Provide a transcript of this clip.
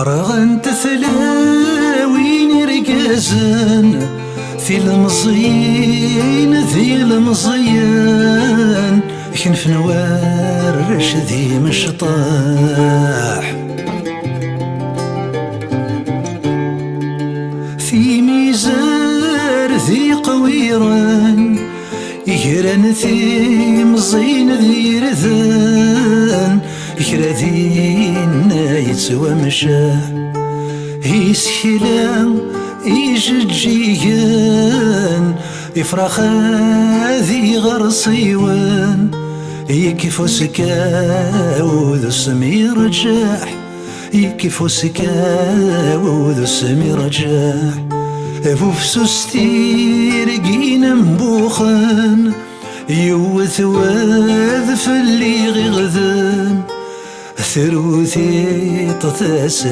أراغن تثلاوين رقازن في المزين ذي المزين كنف نوارش ذي مشطاح في ميزار ذي قويران يجران ذي مزين ذي رذان يكرا ذينا يتسوى مشاه يسكلا يججيان يفرخ ذي غرصيوان يكفو سكاو ذو السمي رجاح يكفو سكاو ذو السمي رجاح فوفسوستي رقينا مبوخان يوث واذف اللي غغذان ثروثي تتاسى